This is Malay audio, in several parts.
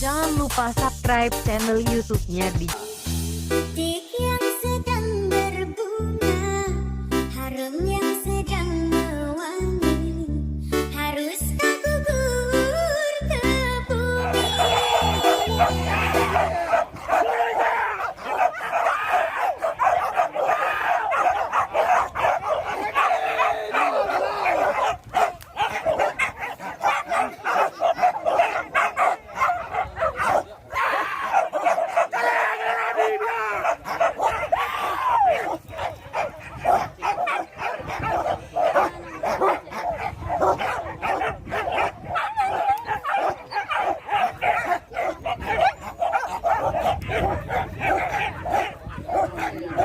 Jangan lupa subscribe channel YouTube-nya di Tik yang sedang berbunga, harum yang sedang mewangi, haruskah gugur ke bumi?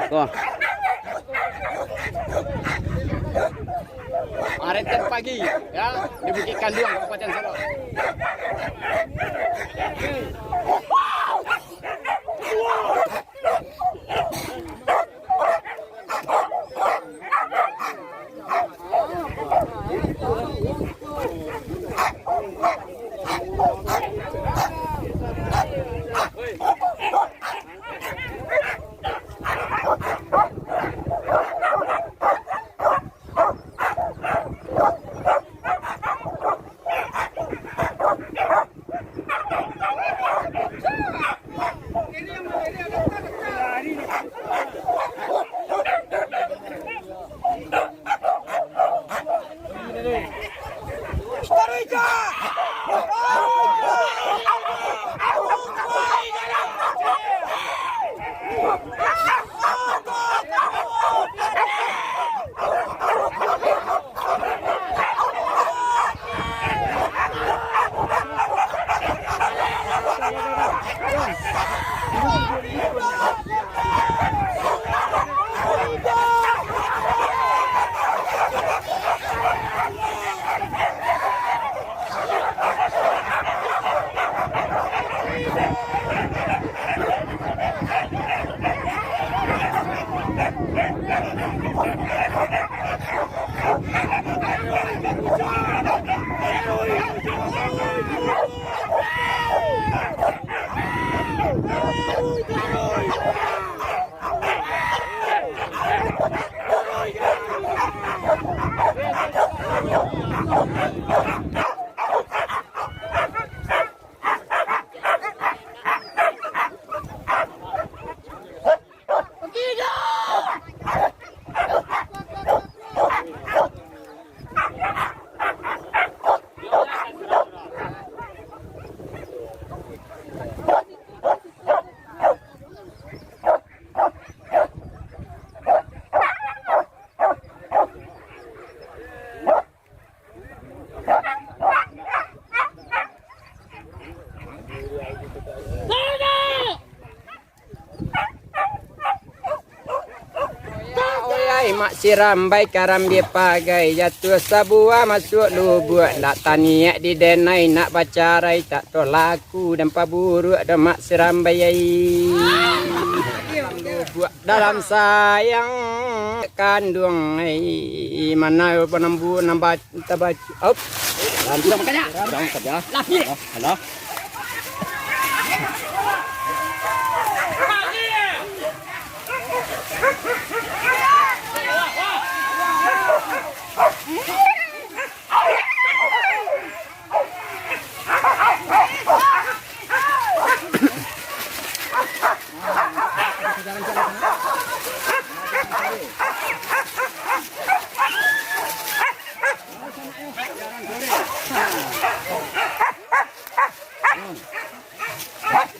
Tuh. Areten pagi ya di Bukit Kanduang Kabupaten Solo. Mak sirambai karam dia pagai jatuh sabua masuk lubuk nak taniak di denai nak bacarai tak tolaku dan paburuk dan mak sirambai lubuk dalam sayang kandung mana penembu nampak tabacu op langsung kerja halo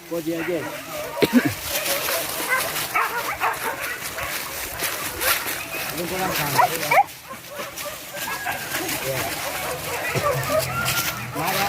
Koji aja. Belum pulang kan? Ya. Mara.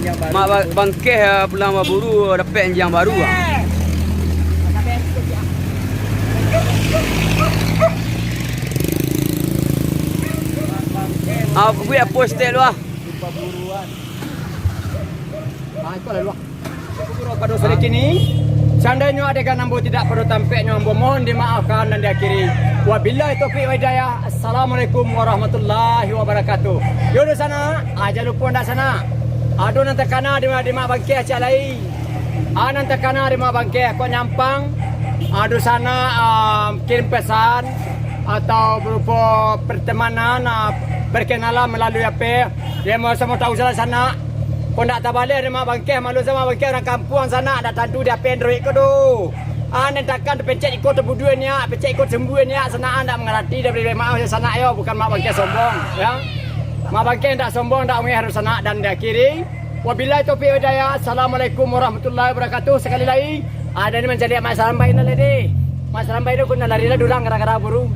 yang baru. Mak bangkeh pulang buru dapat yang baru ah. Aku buat poster lu ah. Lupa buruan. Ah, itu lah lu. Buru pada sedikit ni. Seandainya adegan ambo tidak perlu tampaknya ambo mohon dimaafkan dan diakhiri. Wabillahi taufiq wa hidayah. Assalamualaikum warahmatullahi wabarakatuh. Yo di sana, aja lupa ndak sana. Aduh nanti kana di mak bangke acak lai. Nanti kana di mak bangke kau nyampang. Aduh sana kirim pesan atau berupa pertemanan berkenalan melalui apa. Dia mau semua tahu sana. Kau nak tak balik di mak bangke malu sama bangke orang kampung sana ada tandu dia Android kau tu. Nanti takkan pencet ikut terbuduan ya, pencet ikut sembuhan ya. Sana anda mengerti dari maaf sana yo bukan mak bangke sombong ya. Mak bangke tak sombong tak mengi harus sana dan diakhiri. Wabillahi taufiq wa hidayah. Assalamualaikum warahmatullahi wabarakatuh. Sekali lagi ada ni menjadi masalah baik nak lady. Masalah baik tu kena lari lah durang gara-gara buru.